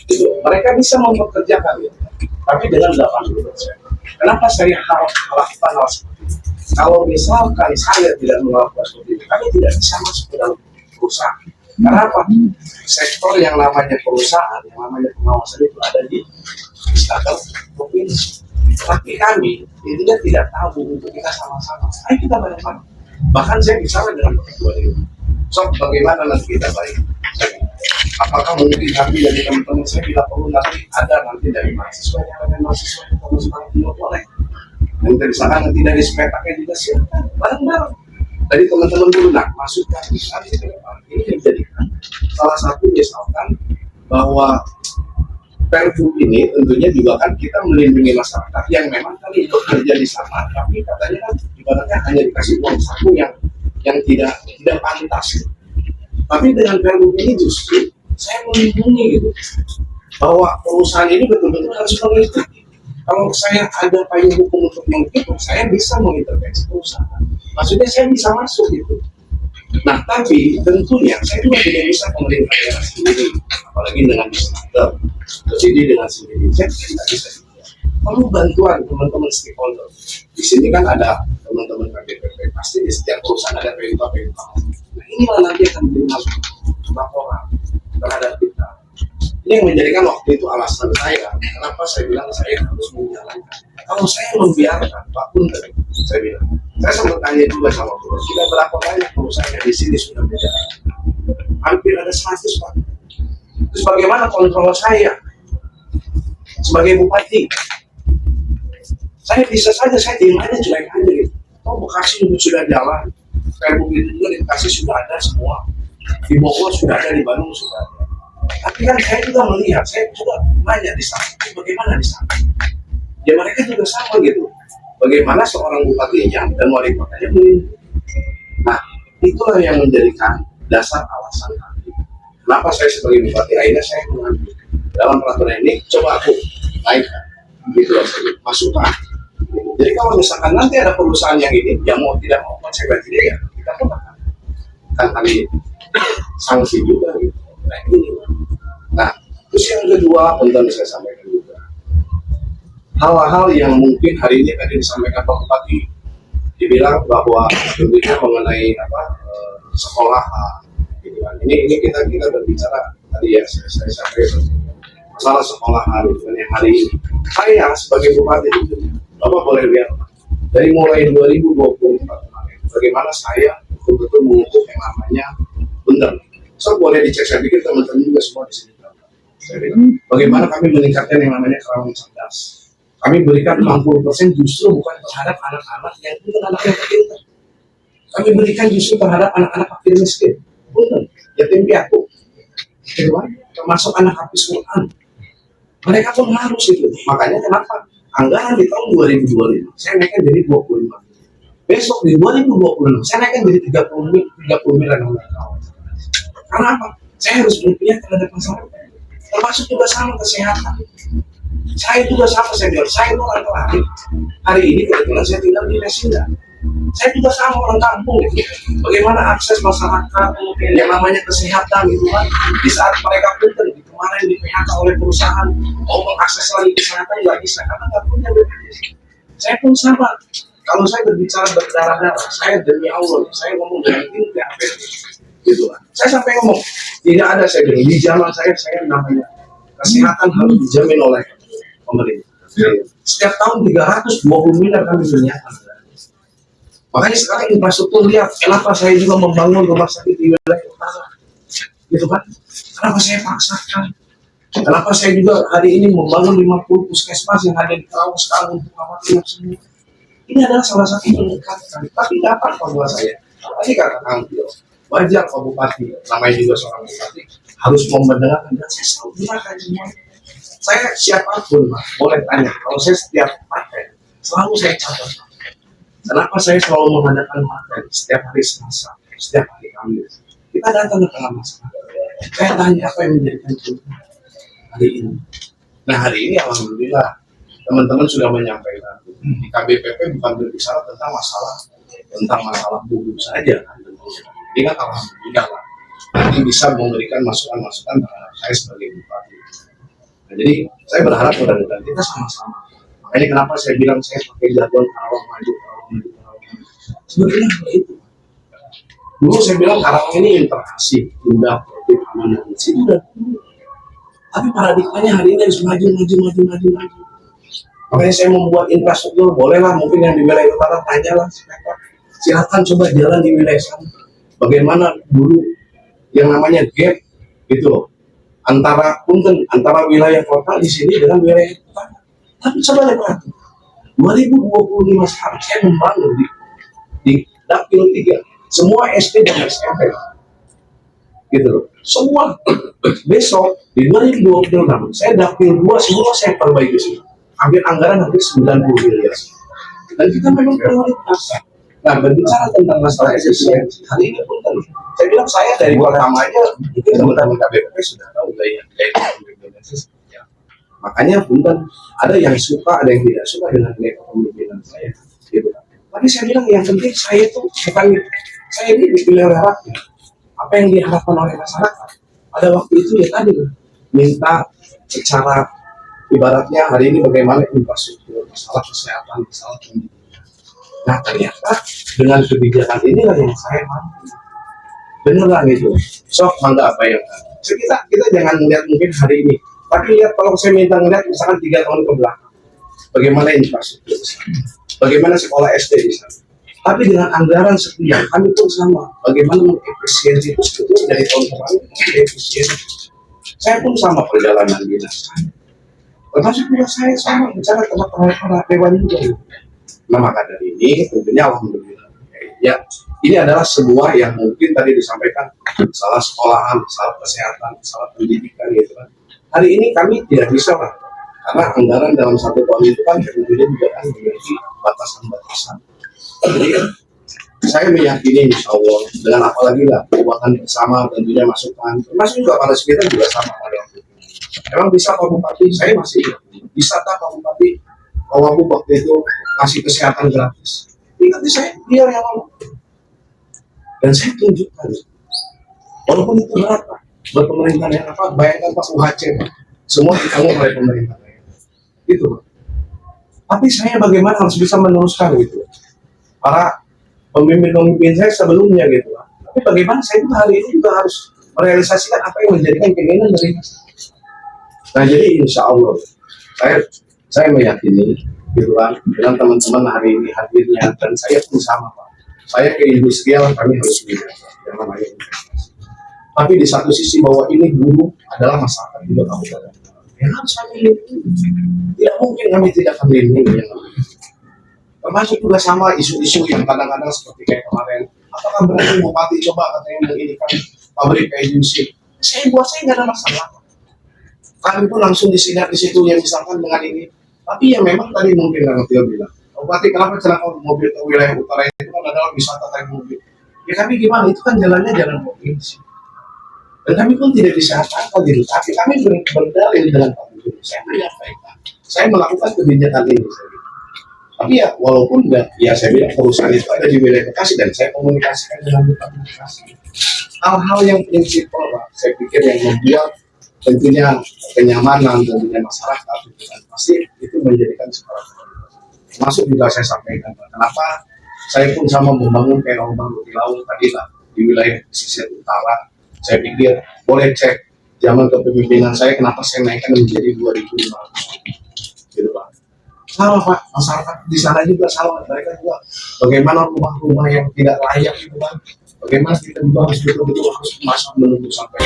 Gitu. Mereka bisa mempekerjakan itu, tapi dengan 80%. Kenapa saya harus melakukan hal seperti itu? Kalau misalkan saya tidak melakukan seperti itu, kami tidak bisa masuk ke dalam perusahaan. Karena apa? Sektor yang namanya perusahaan, yang namanya pengawasan itu ada di level provinsi. Tapi kami intinya tidak tahu untuk kita sama-sama. Ayo kita bareng-bareng. Bahkan saya bicara dengan ketua ini. So, bagaimana nanti kita baik? Apakah mungkin nanti dari teman-teman saya bila perlu nanti ada nanti dari mahasiswa yang ada mahasiswa yang teman-teman tidak boleh. Dan misalkan nanti dari SPETAK juga silakan bareng-bareng. Dari teman-teman dulu nak masukkan nanti ke depan ini dijadikan salah satu misalkan bahwa Perpu ini tentunya juga kan kita melindungi masyarakat yang memang kali itu kerja di sana, tapi katanya kan ibaratnya hanya dikasih uang saku yang tidak pantas. Tapi dengan Perpu ini justru saya melindungi gitu bahwa perusahaan ini betul-betul harus mengikuti. Kalau saya ada payung hukum untuk mengikuti, saya bisa mengintervensi perusahaan. Maksudnya saya bisa masuk gitu. Nah, tapi tentunya saya juga tidak bisa pemerintah daerah sendiri, apalagi dengan distributor, jadi dengan sendiri saya tidak bisa. Perlu bantuan teman-teman stakeholder. Di sini kan ada teman-teman KBPP, pasti di setiap perusahaan ada perintah-perintah. Nah, inilah nanti akan menjadi laporan terhadap kita. Ini yang menjadikan waktu itu alasan saya, kenapa saya bilang saya harus menjalankan. Kalau saya membiarkan, Pak Punten, saya bilang, saya sempat tanya juga sama Bro, sudah berapa banyak perusahaan yang di sini sudah berjalan? Hampir ada 100, Pak. Terus bagaimana kontrol saya sebagai bupati? Saya bisa saja, saya diam aja, cuek aja gitu. Oh, Bekasi sudah jalan, Perpu itu juga di Bekasi sudah ada semua, di Bogor sudah ada, di Bandung sudah ada. Tapi kan saya juga melihat, saya juga nanya di sana, bagaimana di sana? Ya mereka juga sama gitu. Bagaimana seorang bupatinya dan wali kotanya melindungi. Nah, itulah yang menjadikan dasar alasan kami. Kenapa saya sebagai bupati akhirnya saya mengambil dalam peraturan ini, coba aku naikkan, gitu loh, masukkan. Jadi kalau misalkan nanti ada perusahaan yang ini, yang mau tidak mau konsekuensi dia, kita pun akan kami sanksi juga gitu. Nah, ini. Nah, terus yang kedua, penting saya sampaikan juga. Hal-hal yang mungkin hari ini tadi disampaikan Pak Bupati, dibilang bahwa tentunya mengenai sekolah, gitu kan. Ini kita berbicara tadi ya, saya sampaikan masalah sekolahan gitu kan, yang hari ini. Saya sebagai Bupati itu, Bapak boleh lihat dari mulai 2024 kemarin, bagaimana saya betul-betul mengukur yang namanya benar. So boleh dicek, saya pikir teman-teman juga semua di sini. Saya bilang, bagaimana kami meningkatkan yang namanya kerawanan cerdas. Kami berikan 60% justru bukan terhadap anak-anak yang bukan anak yang pintar. Kami berikan justru terhadap anak-anak fakir miskin, bukan yatim piatu, termasuk anak hafiz Quran. Mereka pun harus itu. Makanya kenapa anggaran di tahun 2025 saya naikkan jadi 25. Besok di 2026 saya naikkan jadi 30 miliar. Karena apa? Saya harus berpihak terhadap masyarakat. Termasuk juga sama kesehatan. Saya juga sama, saya bilang, saya itu orang terakhir. Hari ini kebetulan saya tinggal di Lesinda. Saya juga sama orang kampung gitu. Bagaimana akses masyarakat yang namanya kesehatan gitu kan. Di saat mereka punten kemarin di PHK oleh perusahaan, mau mengakses lagi kesehatan nggak bisa karena nggak punya BPJS. Saya pun sama. Kalau saya berbicara berdarah-darah, saya demi Allah, saya ngomong dengan tim PHP gitu kan. Saya sampai ngomong, tidak ada saya bilang di zaman saya namanya kesehatan harus dijamin oleh pemerintah. Setiap tahun 320 miliar kami berniaga. Makanya sekarang infrastruktur, lihat kenapa saya juga membangun rumah sakit di wilayah utara, gitu kan? Kenapa saya paksakan? Kenapa saya juga hari ini membangun 50 puskesmas yang ada di Karawang sekarang untuk rawat inap semua? Ini adalah salah satu pendekatan. Tapi dapat buat saya. Tadi kata Kang Tio, wajar Pak Bupati, namanya juga seorang bupati, harus membenarkan dan saya selalu gunakan semua. Saya siapapun, Pak, boleh tanya. Kalau saya setiap pakai, selalu saya catat. Kenapa saya selalu mengadakan pakai setiap hari Selasa, setiap hari Kamis? Kita datang ke tengah masyarakat. Saya tanya apa yang menjadikan kita hari ini. Nah hari ini alhamdulillah teman-teman sudah menyampaikan di KBPP bukan berbicara tentang masalah buruh saja. Ini kan alhamdulillah lah. nanti bisa memberikan masukan-masukan terhadap saya sebagai bupati. Nah, jadi saya berharap mudah-mudahan kita sama-sama. Makanya kenapa saya bilang saya pakai jargon Karawang maju, Karawang maju, Karawang maju. Sebenarnya itu. Dulu saya bilang Karawang ini interaksi, indah, tertib, aman, dan bersih. Udah. Tapi paradigmanya hari ini harus maju. Makanya saya membuat infrastruktur, bolehlah mungkin yang di wilayah utara tanyalah, silakan coba jalan di wilayah sana. Bagaimana dulu yang namanya gap gitu loh, antara wilayah kota di sini dengan wilayah utara. Tapi coba lihat 2025 sekarang saya membangun di Dapil 3 semua SD dan SMP gitu loh. Semua besok di 2026 saya Dapil 2 semua saya perbaiki semua. Ambil anggaran hampir 90 miliar. Dan kita memang prioritas. Nah, berbicara tentang masalah efisiensi, hari ini pun saya bilang saya dari pertama aja, mungkin teman-teman KBP sudah tahu gaya kepemimpinan seperti apa. Makanya punten ada yang suka, ada yang tidak suka dengan gaya kepemimpinan saya. Gitu. Tapi saya bilang yang penting saya itu bukan saya ini dipilih oleh rakyat. Apa yang diharapkan oleh masyarakat pada waktu itu ya tadi minta secara ibaratnya hari ini bagaimana infrastruktur, masalah kesehatan, masalah pendidikan. Nah ternyata dengan kebijakan inilah yang saya mampu. Beneran itu. Sok mangga apa yang kita jangan melihat mungkin hari ini, tapi lihat kalau saya minta melihat misalkan 3 tahun ke belakang, bagaimana infrastruktur, bagaimana sekolah SD di sana. Tapi dengan anggaran sekian, kami pun sama. Bagaimana mengefisiensi itu sebetulnya dari tahun kemarin, efisiensi. Saya pun sama perjalanan dinas saya. Termasuk juga saya sama bicara tentang para dewan juga. Nah maka dari ini tentunya alhamdulillah ya ini adalah sebuah yang mungkin tadi disampaikan salah sekolahan, salah kesehatan, salah pendidikan gitu kan. Hari ini kami tidak bisa lah karena anggaran dalam 1 tahun itu kan tentunya juga kan memiliki batasan-batasan. Jadi saya meyakini insya Allah dengan apalagi lah keuangan bersama tentunya masukan termasuk juga pada sekitar juga sama pada waktu itu. Emang bisa Pak Bupati, saya masih bisa tak Pak Bupati bahwa waktu itu kasih kesehatan gratis. Ingat saya dia yang ngomong dan saya tunjukkan walaupun itu berat Pak buat pemerintah yang apa bayangkan Pak UHC Pak semua ditanggung oleh pemerintah gitu Pak. Tapi saya bagaimana harus bisa meneruskan gitu para pemimpin saya sebelumnya gitu Pak. Tapi bagaimana saya juga hari ini juga harus merealisasikan apa yang menjadikan keinginan dari nah jadi insya Allah saya meyakini gitu kan dengan teman-teman hari ini hadirnya dan saya pun sama Pak. Saya ke industrial kami harus yang namanya investasi. Tapi di satu sisi bahwa ini guru adalah masyarakat juga kabupaten. Ya harus kami lindungi. Tidak mungkin kami tidak akan lindungi yang namanya. Termasuk juga sama isu-isu yang kadang-kadang seperti kayak kemarin. Apakah berarti bupati coba katanya menginikan pabrik kayak juicy? Saya nggak ada masalah. Kami pun langsung disinar di situ yang misalkan dengan ini. Tapi yang memang tadi mungkin Kang Tio bilang, Bupati kenapa celaka mobil ke wilayah utara itu kan adalah wisata naik mobil. Ya kami gimana? Itu kan jalannya jalan provinsi. Dan kami pun tidak bisa apa-apa gitu. Tapi kami berdalil dengan Pak Gubernur. Saya menyampaikan, saya melakukan kebijakan ini. Tapi ya walaupun enggak, ya saya bilang perusahaan itu ada di wilayah Bekasi dan saya komunikasikan dengan Bupati Bekasi. Hal-hal yang prinsipal Pak, saya pikir yang membuat tentunya kenyamanan tentunya masyarakat gitu kan pasti itu menjadikan sebuah masuk juga saya sampaikan kenapa saya pun sama membangun kayak baru di laut tadi lah di wilayah pesisir utara saya pikir boleh cek zaman kepemimpinan saya kenapa saya naikkan menjadi 2.500 gitu Pak sama Pak masyarakat di sana juga sama mereka juga bagaimana rumah-rumah yang tidak layak gitu kan bagaimana kita juga harus betul-betul harus masuk menunggu sampai